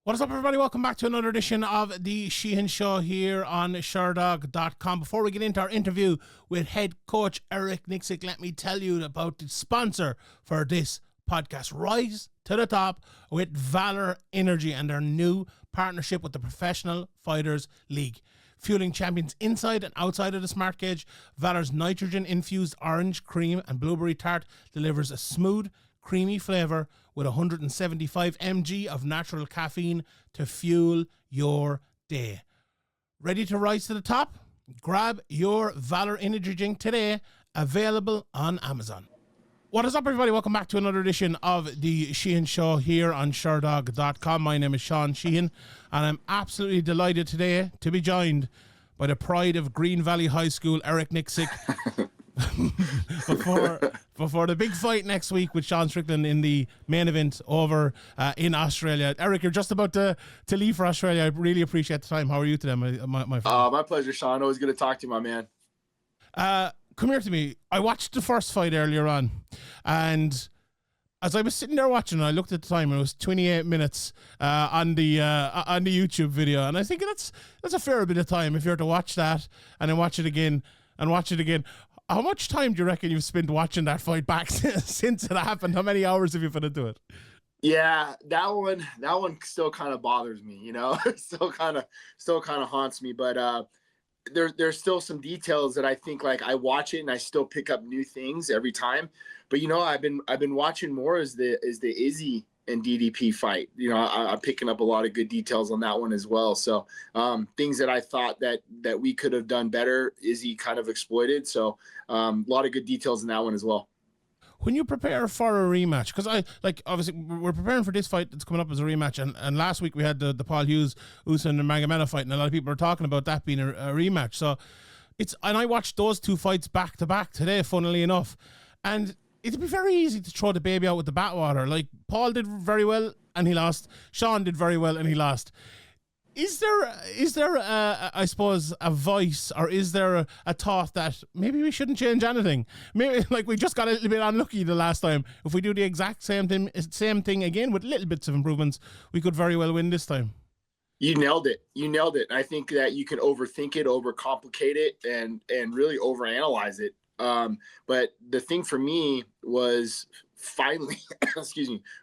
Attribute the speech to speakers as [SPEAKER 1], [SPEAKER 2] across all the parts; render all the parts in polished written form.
[SPEAKER 1] What is up, everybody? Welcome back to another edition of the Sheehan Show here on Sherdog.com. Before we get into our interview with head coach Eric Nicksick, let me tell you about the sponsor for this podcast. Rise to the top with Valor Energy and their new partnership with the Professional Fighters League. Fueling champions inside and outside of the smart cage, Valor's nitrogen-infused orange, cream and blueberry tart delivers a smooth, creamy flavor with 175 mg of natural caffeine to fuel your day. Ready to rise to the top? Grab your Valor Energy drink today, available on Amazon. What is up, everybody? Welcome back to another edition of the Sheehan Show here on Sherdog.com. My name is Sean Sheehan, and I'm absolutely delighted today to be joined by the pride of Green Valley High School, Eric Nicksick. before the big fight next week with Sean Strickland in the main event over in Australia. Eric, you're just about to leave for Australia. I really appreciate the time. How are you today, my friend?
[SPEAKER 2] My pleasure, Sean. Always good to talk to you, my man.
[SPEAKER 1] Come here to me. I watched the first fight earlier on, and as I was sitting there watching, I looked at the time and it was 28 minutes on the YouTube video, and I think that's a fair bit of time if you're to watch that and then watch it again and watch it again. How much time do you reckon you've spent watching that fight back since it happened? How many hours have you put into it?
[SPEAKER 2] Yeah, that one still kind of bothers me, you know. still kind of haunts me, but there's still some details that I think, like, I watch it and I still pick up new things every time. But you know, I've been watching more as the Izzy and DDP fight. You know, I'm picking up a lot of good details on that one as well. So things that I thought that we could have done better, Izzy kind of exploited. So a lot of good details in that one as well.
[SPEAKER 1] When you prepare for a rematch, because obviously we're preparing for this fight that's coming up as a rematch, and last week we had the Paul Hughes Usman and Magomedov fight, and a lot of people are talking about that being a rematch. So and I watched those two fights back to back today, funnily enough, and it'd be very easy to throw the baby out with the bathwater. Like, Paul did very well and he lost. Sean did very well and he lost. Is there I suppose, a voice, or is there a thought that maybe we shouldn't change anything? Maybe, like, we just got a little bit unlucky the last time. If we do the exact same thing again with little bits of improvements, we could very well win this time.
[SPEAKER 2] You nailed it. I think that you can overthink it, overcomplicate it, and really overanalyze it. But the thing for me was finally,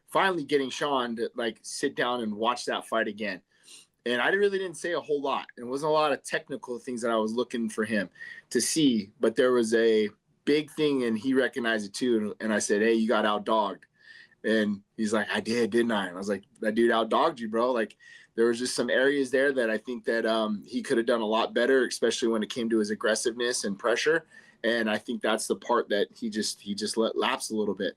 [SPEAKER 2] finally getting Sean to, like, sit down and watch that fight again. And I really didn't say a whole lot. It wasn't a lot of technical things that I was looking for him to see, but there was a big thing, and he recognized it too. And I said, "Hey, you got outdogged." And he's like, "I did, didn't I?" And I was like, "That dude outdogged you, bro." Like, there was just some areas there that I think that he could have done a lot better, especially when it came to his aggressiveness and pressure. And I think that's the part that he just let lapse a little bit.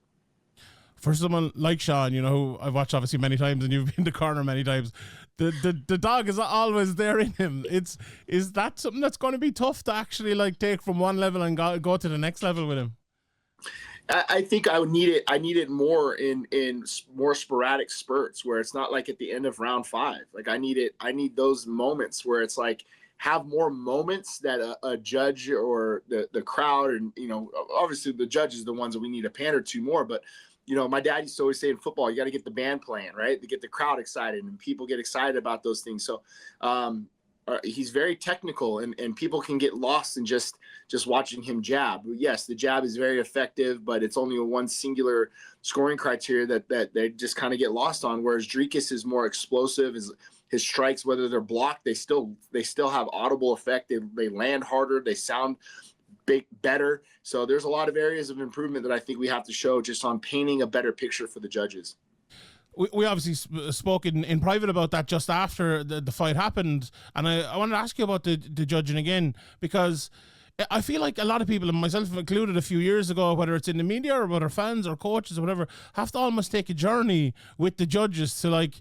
[SPEAKER 1] For someone like Sean, you know, who I've watched obviously many times, and you've been to corner many times, the dog is always there in him. Is that something that's going to be tough to actually, like, take from one level and go to the next level with him?
[SPEAKER 2] I think I would need it. I need it more in more sporadic spurts where it's not like at the end of round 5. Like, I need those moments where it's like, have more moments that a judge or the crowd, and, you know, obviously the judge is the ones that we need to pander to more, but, you know, my dad used to always say in football, you got to get the band playing, right? To get the crowd excited, and people get excited about those things. So he's very technical, and people can get lost in just watching him jab. Yes, the jab is very effective, but it's only one singular scoring criteria that they just kind of get lost on. Whereas Dricus is more explosive. His strikes, whether they're blocked, they still have audible effect. They land harder. They sound better. So there's a lot of areas of improvement that I think we have to show just on painting a better picture for the judges.
[SPEAKER 1] We obviously spoke in private about that just after the fight happened, and I wanted to ask you about the judging again, because I feel like a lot of people, and myself included a few years ago, whether it's in the media or whether fans or coaches or whatever, have to almost take a journey with the judges to, like,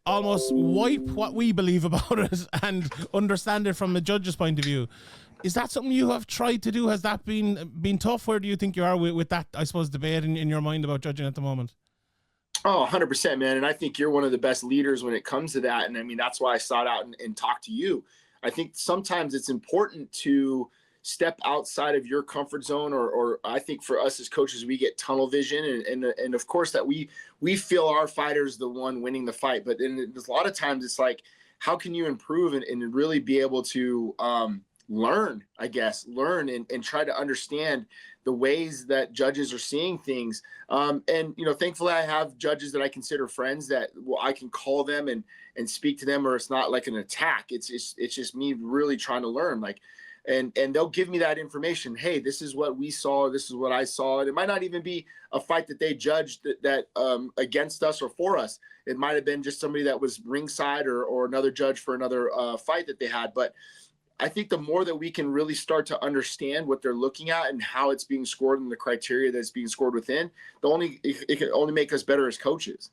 [SPEAKER 1] almost wipe what we believe about it and understand it from the judge's point of view. Is that something you have tried to do? Has that been tough? Where do you think you are with that, I suppose, debate in your mind about judging at the moment?
[SPEAKER 2] Oh, 100%, man. And I think you're one of the best leaders when it comes to that. And I mean, that's why I sought out and talked to you. I think sometimes it's important to step outside of your comfort zone, or I think for us as coaches, we get tunnel vision, and of course that we feel our fighter's the one winning the fight. But then a lot of times it's like, how can you improve and really be able to learn and try to understand the ways that judges are seeing things. And, thankfully I have judges that I consider friends that I can call them and speak to them, or it's not like an attack. It's just me really trying to learn, like, and they'll give me that information. Hey, this is what we saw. This is what I saw. And it might not even be a fight that they judged that against us or for us. It might've been just somebody that was ringside or another judge for another fight that they had. But I think the more that we can really start to understand what they're looking at and how it's being scored and the criteria that's being scored within, it can only make us better as coaches.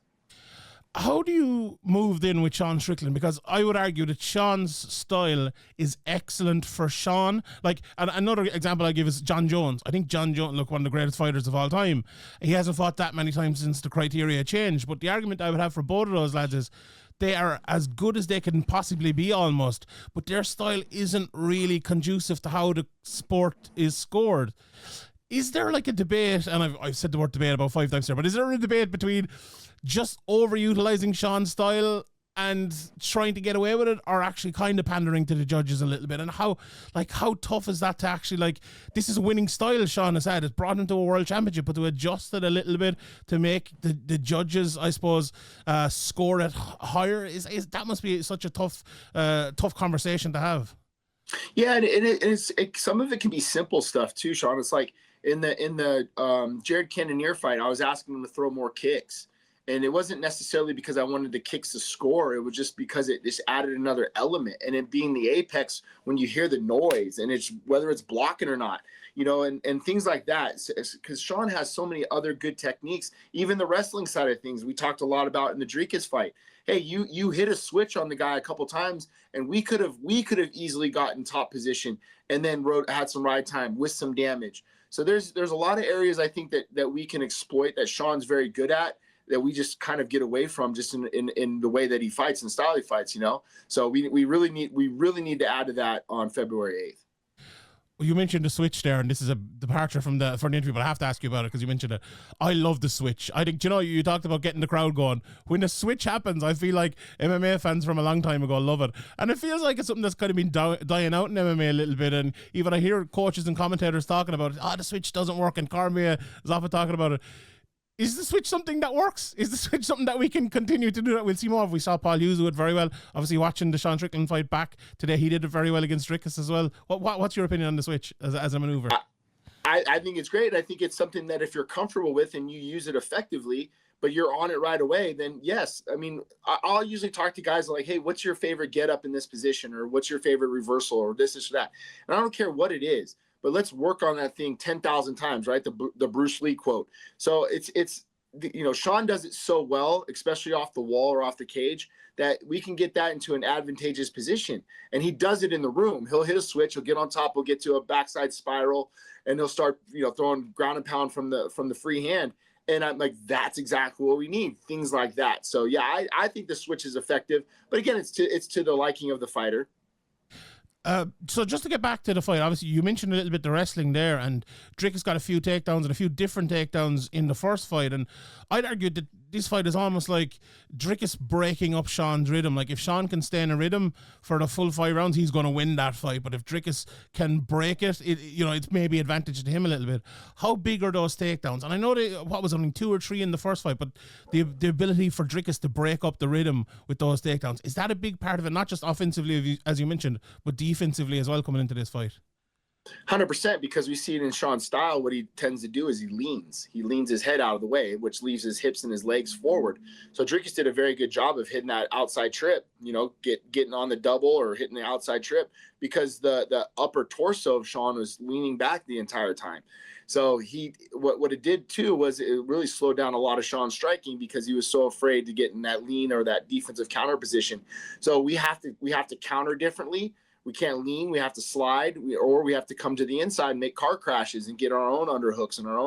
[SPEAKER 1] How do you move in with Sean Strickland? Because I would argue that Sean's style is excellent for Sean. Like, and another example I give is John Jones. I think John Jones, look, one of the greatest fighters of all time. He hasn't fought that many times since the criteria changed. But the argument I would have for both of those lads is they are as good as they can possibly be almost, but their style isn't really conducive to how the sport is scored. Is there like a debate, and I've said the word debate about 5 times here, but is there a debate between just overutilizing Sean's style and trying to get away with it, or actually kind of pandering to the judges a little bit? And how tough is that to actually, like, this is a winning style Sean has had. It's brought him to a world championship, but to adjust it a little bit to make the judges, I suppose, score it higher, is that must be such a tough conversation to have.
[SPEAKER 2] Yeah, and it's some of it can be simple stuff too, Sean. It's like in the Jared Cannonier fight, I was asking him to throw more kicks. And it wasn't necessarily because I wanted the kicks to score. It was just because it just added another element. And it being the apex, when you hear the noise and it's whether it's blocking or not, and things like that. Because Sean has so many other good techniques, even the wrestling side of things. We talked a lot about in the Dricus fight. Hey, you hit a switch on the guy a couple times, and we could have easily gotten top position and then had some ride time with some damage. So there's a lot of areas I think that we can exploit that Sean's very good at, that we just kind of get away from just in the way that he fights and style he fights, So we really need to add to that on February 8th.
[SPEAKER 1] Well, you mentioned the switch there, and this is a departure from the interview, but I have to ask you about it because you mentioned it. I love the switch. I think, you talked about getting the crowd going. When the switch happens, I feel like MMA fans from a long time ago love it. And it feels like it's something that's kind of been dying out in MMA a little bit. And even I hear coaches and commentators talking about it. The switch doesn't work, and Cormier is often talking about it. Is the switch something that works? Is the switch something that we can continue to do that? We'll see more of. We saw Paul Hughes do it very well. Obviously, watching the Sean Strickland fight back today, he did it very well against Dricus as well. What's your opinion on the switch as a maneuver?
[SPEAKER 2] I think it's great. I think it's something that if you're comfortable with and you use it effectively, but you're on it right away, then yes. I mean, I'll usually talk to guys like, hey, what's your favorite get up in this position? Or what's your favorite reversal? Or this or that. And I don't care what it is, but let's work on that thing 10,000 times, right? The Bruce Lee quote. So it's Sean does it so well, especially off the wall or off the cage, that we can get that into an advantageous position. And he does it in the room. He'll hit a switch, he'll get on top, he'll get to a backside spiral, and he'll start, throwing ground and pound from the free hand. And I'm like, that's exactly what we need, things like that. So yeah, I think the switch is effective, but again, it's to the liking of the fighter.
[SPEAKER 1] So just to get back to the fight, obviously you mentioned a little bit the wrestling there, and Dricus got a few takedowns and a few different takedowns in the first fight, and I'd argue that this fight is almost like Dricus breaking up Sean's rhythm. Like, if Sean can stay in a rhythm for the full 5 rounds, he's going to win that fight. But if Dricus can break it, it's maybe advantage to him a little bit. How big are those takedowns? And I know only 2 or 3 in the first fight, but the ability for Dricus to break up the rhythm with those takedowns, is that a big part of it? Not just offensively, as you mentioned, but defensively as well coming into this fight?
[SPEAKER 2] 100%, because we see it in Sean's style. What he tends to do is he leans his head out of the way, which leaves his hips and his legs forward. So Dricus did a very good job of hitting that outside trip, getting on the double or hitting the outside trip, because the upper torso of Sean was leaning back the entire time. So what it did too was it really slowed down a lot of Sean's striking, because he was so afraid to get in that lean or that defensive counter position. So we have to counter differently. We can't lean. We have to slide, or we have to come to the inside and make car crashes and get our own underhooks and our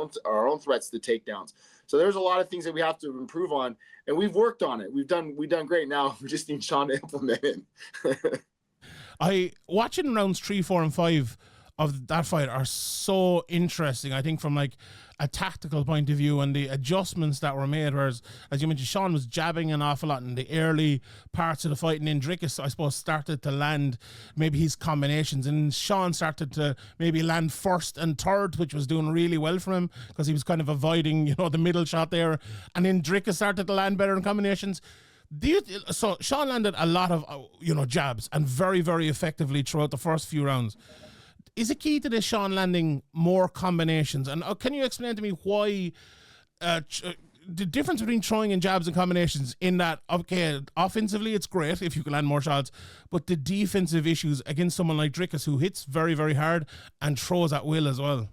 [SPEAKER 2] own threats to takedowns. So there's a lot of things that we have to improve on, and we've worked on it. We've done great. Now we just need Sean to implement it.
[SPEAKER 1] Watching rounds 3, 4, and 5, of that fight are so interesting. I think from like a tactical point of view and the adjustments that were made, whereas as you mentioned, Sean was jabbing an awful lot in the early parts of the fight, and then Dricus, I suppose, started to land maybe his combinations, and Sean started to maybe land first and third, which was doing really well for him because he was kind of avoiding, the middle shot there, and then Dricus started to land better in combinations. So Sean landed a lot of jabs, and very, very effectively throughout the first few rounds. Is it key to this Sean landing more combinations? And can you explain to me why the difference between throwing in jabs and combinations, in that, okay, offensively it's great if you can land more shots, but the defensive issues against someone like Dricus, who hits very, very hard and throws at will as well?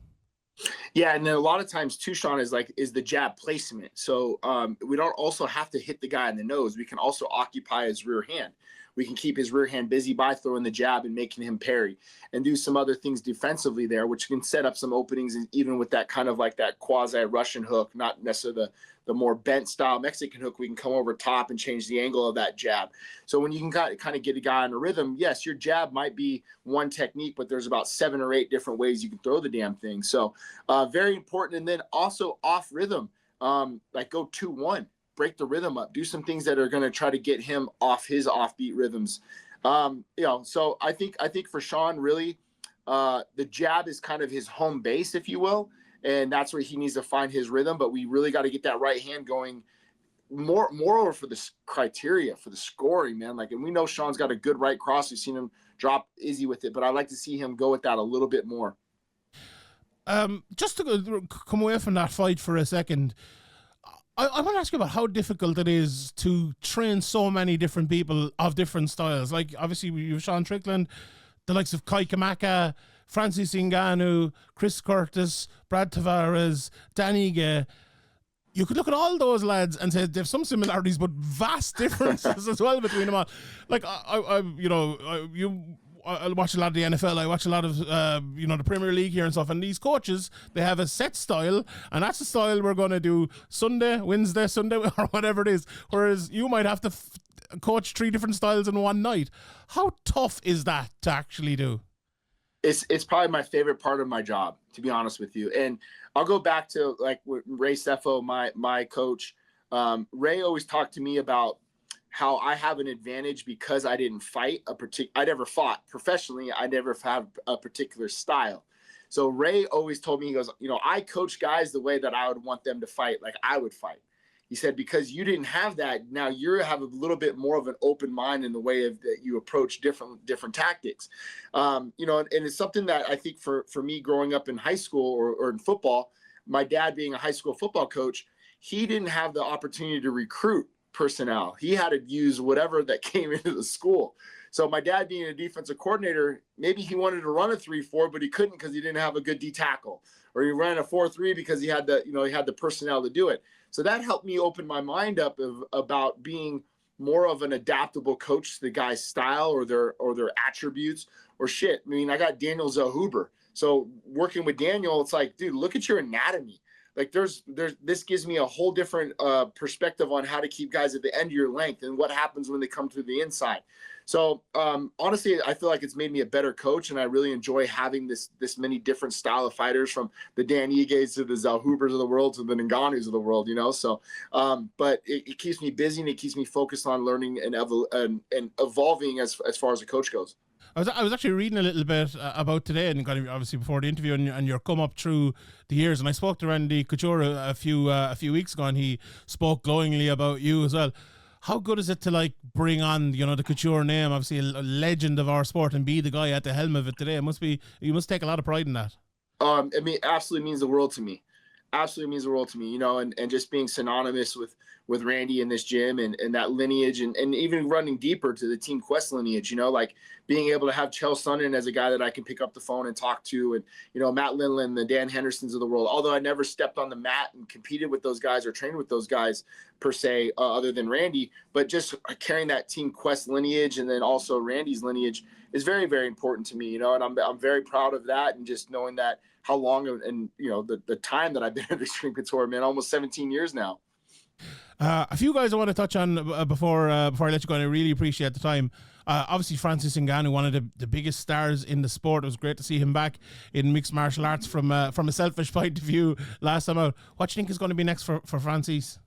[SPEAKER 2] Yeah, and then a lot of times too, Sean, is the jab placement. So we don't also have to hit the guy in the nose. We can also occupy his rear hand. We can keep his rear hand busy by throwing the jab and making him parry, and do some other things defensively there, which can set up some openings, even with that kind of like that quasi-Russian hook, not necessarily the more bent style Mexican hook. We can come over top and change the angle of that jab. So when you can kind of get a guy in a rhythm, yes, your jab might be one technique, but there's about 7 or 8 different ways you can throw the damn thing. So very important. And then also off rhythm, like go 2-1. Break the rhythm up, do some things that are going to try to get him off his offbeat rhythms. So I think for Sean, really, the jab is kind of his home base, if you will, and that's where he needs to find his rhythm. But we really got to get that right hand going moreover for the criteria for the scoring, man. Like, and we know Sean's got a good right cross. We've seen him drop Izzy with it, but I'd like to see him go with that a little bit more.
[SPEAKER 1] Just to come away from that fight for a second, I want to ask you about how difficult it is to train so many different people of different styles. Like, obviously, you have Sean Strickland, the likes of Kai Kamaka, Francis Ngannou, Chris Curtis, Brad Tavares, Dan Ige. You could look at all those lads and say there's some similarities, but vast differences as well between them all. Like, I watch a lot of the NFL. I watch a lot of, the Premier League here and stuff. And these coaches, they have a set style, and that's the style we're going to do Sunday, Wednesday, Sunday, or whatever it is. Whereas you might have to coach 3 different styles in one night. How tough is that to actually do?
[SPEAKER 2] It's probably my favorite part of my job, to be honest with you. And I'll go back to like Ray Sefo, my coach. Ray always talked to me about how I have an advantage because I didn't fight I never fought professionally. I never had a particular style. So Ray always told me, he goes, I coach guys the way that I would want them to fight, like I would fight. He said, because you didn't have that, now you have a little bit more of an open mind in the way of that you approach different tactics. And it's something that I think for me growing up in high school or in football, my dad being a high school football coach, he didn't have the opportunity to recruit personnel. He had to use whatever that came into the school. So my dad being a defensive coordinator, maybe he wanted to run a 3-4, but he couldn't because he didn't have a good D tackle, or he ran a 4-3 because he had the personnel to do it. So that helped me open my mind up about being more of an adaptable coach to the guy's style or their attributes or shit. I mean, I got Daniel Zellhuber. So working with Daniel, it's like, dude, look at your anatomy. Like this gives me a whole different perspective on how to keep guys at the end of your length and what happens when they come to the inside. So honestly, I feel like it's made me a better coach, and I really enjoy having this many different style of fighters, from the Dan Igues to the Zellhubers of the world to the Ngannous of the world, So, but it keeps me busy, and it keeps me focused on learning and evolving as far as a coach goes.
[SPEAKER 1] I was actually reading a little bit about today, and kind of obviously before the interview, and your come up through the years. And I spoke to Randy Couture a few weeks ago, and he spoke glowingly about you as well. How good is it to bring on the Couture name, obviously a legend of our sport, and be the guy at the helm of it today? You must take a lot of pride in that.
[SPEAKER 2] It absolutely means the world to me. Absolutely means the world to me, and just being synonymous with Randy in this gym and that lineage, and even running deeper to the Team Quest lineage, being able to have Chael Sonnen as a guy that I can pick up the phone and talk to, and, Matt Lindland, the Dan Hendersons of the world, although I never stepped on the mat and competed with those guys or trained with those guys per se, other than Randy, but just carrying that Team Quest lineage and then also Randy's lineage is very, very important to me, and I'm very proud of that, and just knowing that how long and the time that I've been at Xtreme Couture, man, almost 17 years now.
[SPEAKER 1] A few guys I want to touch on before I let you go, and I really appreciate the time. Obviously, Francis Ngannou, one of the biggest stars in the sport. It was great to see him back in mixed martial arts from a selfish point of view last time out. What do you think is going to be next for Francis?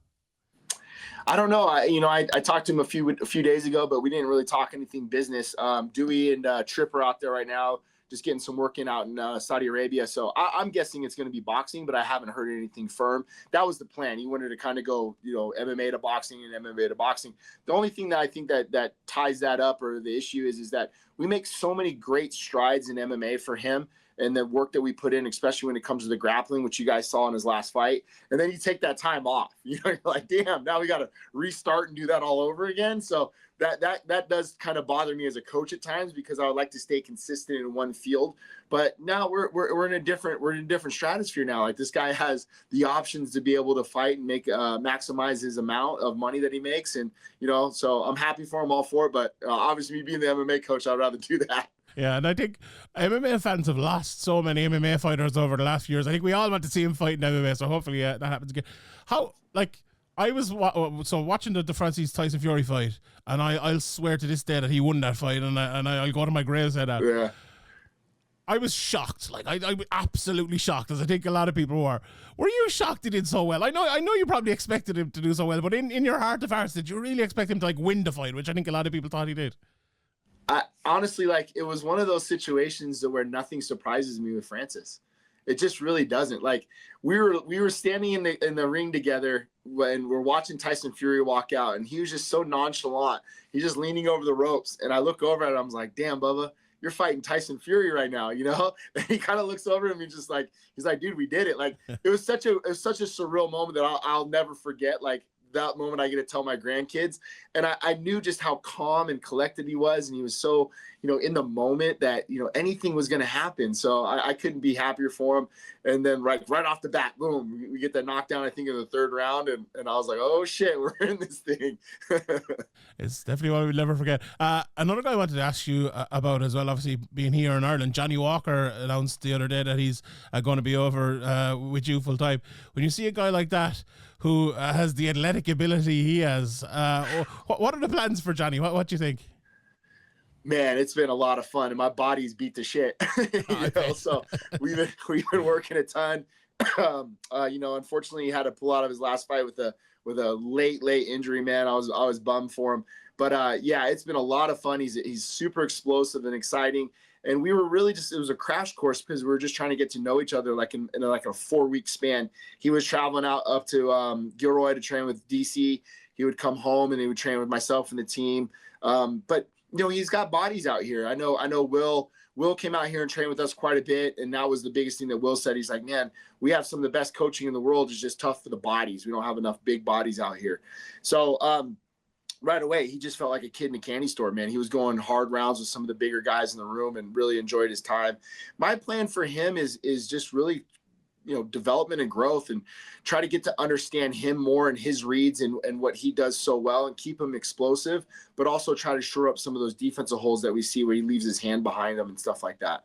[SPEAKER 2] I don't know. I talked to him a few days ago, but we didn't really talk anything business. Dewey and Tripp are out there right now, just getting some work in out in Saudi Arabia. So I'm guessing it's going to be boxing, but I haven't heard anything firm. That was the plan. He wanted to kind of go, MMA to boxing and MMA to boxing. The only thing that I think that ties that up, or the issue is that we make so many great strides in MMA for him, and the work that we put in, especially when it comes to the grappling, which you guys saw in his last fight. And then you take that time off. You're like, damn, now we got to restart and do that all over again. So that does kind of bother me as a coach at times, because I would like to stay consistent in one field. But now we're in a different stratosphere now. Like, this guy has the options to be able to fight and make maximize his amount of money that he makes. And, so I'm happy for him, all for it. But obviously, me being the MMA coach, I'd rather do that.
[SPEAKER 1] Yeah, and I think MMA fans have lost so many MMA fighters over the last few years. I think we all want to see him fight in MMA, so hopefully that happens again. I was watching the Francis Tyson Fury fight, and I'll swear to this day that he won that fight, and I'll go to my grave and say that.
[SPEAKER 2] Yeah.
[SPEAKER 1] I was shocked. Like, I was absolutely shocked, as I think a lot of people were. Were you shocked he did so well? I know you probably expected him to do so well, but in your heart of hearts, did you really expect him to win the fight, which I think a lot of people thought he did?
[SPEAKER 2] I honestly, it was one of those situations where nothing surprises me with Francis. It just really doesn't. Like, we were standing in the ring together when we're watching Tyson Fury walk out, and he was just so nonchalant. He's just leaning over the ropes, and I look over at him. I was like, "Damn, Bubba, you're fighting Tyson Fury right now," And he kind of looks over at me, he's like, "Dude, we did it." Like, it was such a surreal moment that I'll never forget. Like, that moment I get to tell my grandkids. And I knew just how calm and collected he was. And he was so, in the moment that, anything was going to happen. So I couldn't be happier for him. And then right off the bat, boom, we get that knockdown, I think, in the third round. And I was like, oh shit, we're in this thing.
[SPEAKER 1] It's definitely one we'll never forget. Another guy I wanted to ask you about as well, obviously being here in Ireland, Johnny Walker announced the other day that he's going to be over with you full time. When you see a guy like that, who has the athletic ability he has, what are the plans for Johnny? What do you think?
[SPEAKER 2] Man, it's been a lot of fun, and my body's beat to shit. So we've been working a ton. Unfortunately, he had to pull out of his last fight with a late injury. Man, I was bummed for him. But it's been a lot of fun. He's super explosive and exciting. And we were really it was a crash course, because we were just trying to get to know each other in a 4-week span. He was traveling out up to Gilroy to train with DC. He would come home and he would train with myself and the team. But he's got bodies out here. I know Will came out here and trained with us quite a bit. And that was the biggest thing that Will said. He's like, man, we have some of the best coaching in the world. It's just tough for the bodies. We don't have enough big bodies out here. So, right away, he just felt like a kid in a candy store, man. He was going hard rounds with some of the bigger guys in the room and really enjoyed his time. My plan for him is just really, development and growth, and try to get to understand him more and his reads and what he does so well, and keep him explosive, but also try to shore up some of those defensive holes that we see where he leaves his hand behind him and stuff like that.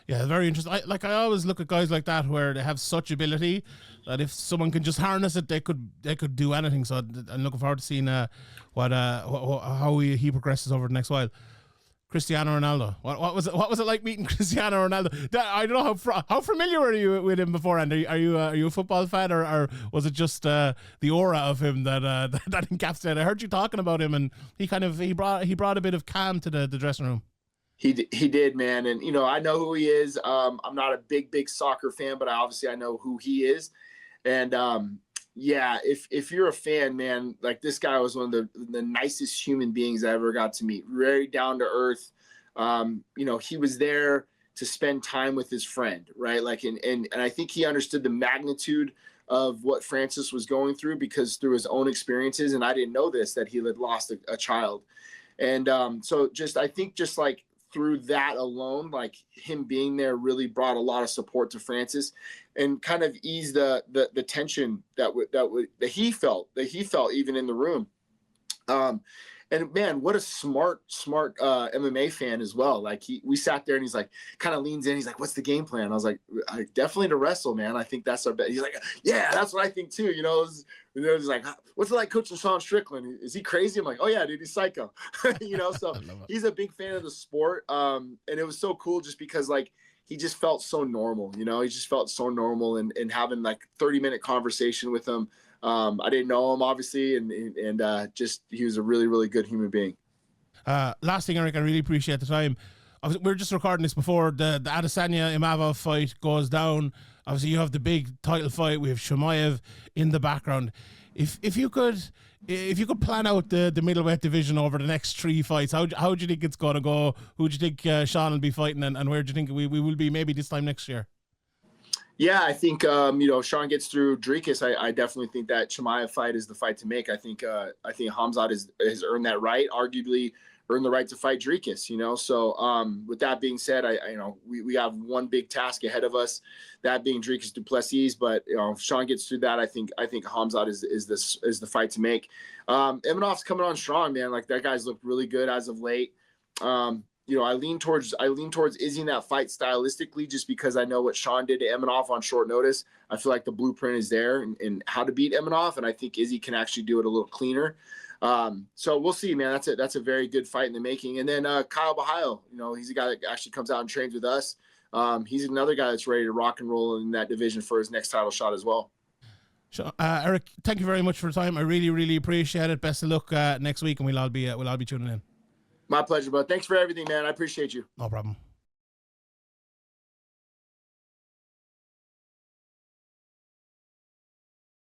[SPEAKER 1] Yeah, very interesting. I always look at guys like that where they have such ability that if someone can just harness it, they could do anything. So I'm looking forward to seeing how he progresses over the next while. Cristiano Ronaldo. What was it like meeting Cristiano Ronaldo? I don't know how familiar were you with him beforehand. Are you a football fan, or was it just the aura of him that encapsulated? I heard you talking about him, and he brought a bit of calm to the dressing room.
[SPEAKER 2] He did, man. And, I know who he is. I'm not a big soccer fan, but I know who he is. And, if you're a fan, man, like, this guy was one of the nicest human beings I ever got to meet. Very down to earth. He was there to spend time with his friend, right? Like, and I think he understood the magnitude of what Francis was going through, because through his own experiences, and I didn't know this, that he had lost a child. And I think through that alone, like, him being there really brought a lot of support to Francis, and kind of eased the tension that he felt even in the room. Um, and man, what a smart MMA fan as well. Like we sat there and he's like, kind of leans in. He's like, "What's the game plan?" I was like, "Definitely to wrestle, man. I think that's our bet." He's like, "Yeah, that's what I think too." He's like, "What's it like coaching Sean Strickland? Is he crazy?" I'm like, "Oh yeah, dude, he's psycho." So he's a big fan of the sport. And it was so cool just because like he just felt so normal. He just felt so normal, and having like 30-minute conversation with him. I didn't know him obviously, and just he was a really, really good human being.
[SPEAKER 1] Last thing, Eric, I really appreciate the time. We're just recording this before the Adesanya Imavov fight goes down. Obviously, you have the big title fight. We have Chimaev in the background. If you could plan out the middleweight division over the next 3 fights, how do you think it's going to go? Who do you think Sean will be fighting, and where do you think we will be maybe this time next year?
[SPEAKER 2] Yeah, I think Sean gets through Dricus. I definitely think that Chimaev fight is the fight to make. I think Khamzat has earned that right. Arguably earned the right to fight Dricus. So with that being said, we have one big task ahead of us, that being Dricus Du Plessis. But if Sean gets through that, I think Khamzat is the fight to make. Imanov's coming on strong, man. Like that guy's looked really good as of late. I lean towards Izzy in that fight stylistically, just because I know what Sean did to Imanov on short notice. I feel like the blueprint is there and how to beat Imanov, and I think Izzy can actually do it a little cleaner. So we'll see, man. That's a very good fight in the making. And then Kyle Bahayo, he's a guy that actually comes out and trains with us. He's another guy that's ready to rock and roll in that division for his next title shot as well.
[SPEAKER 1] Eric, thank you very much for the time. I really, really appreciate it. Best of luck next week, and we'll all be tuning in.
[SPEAKER 2] My pleasure, bud. Thanks for everything, man. I appreciate you.
[SPEAKER 1] No problem.